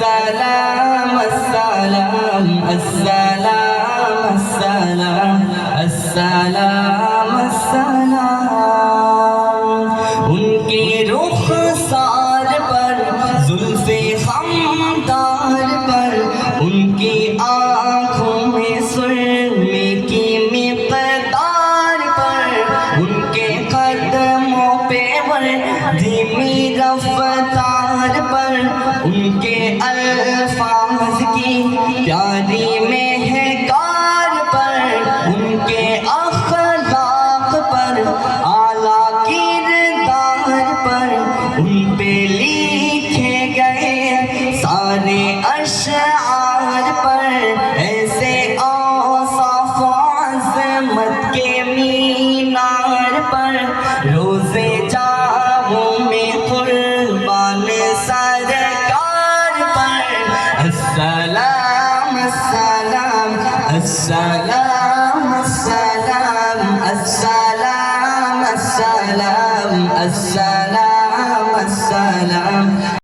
السلام السلام السلام السلام السلام السلام ان کی رخسار پر زلف خمدار پر ان کی آنکھوں میں سرمے کی مقدار پر ان کے قدموں پہ دھیمی رفتار پر ان کے الفاظ کی پیاری مہکار پر ان کے اخلاق پر اعلیٰ کردار پر ان پہ لکھے گئے سارے اشعار پر ایسے اوصاف و عظمت کے مینار پر روزے جاموں میں قربان سرکار پر السلام السلام السلام السلام السلام السلام السلام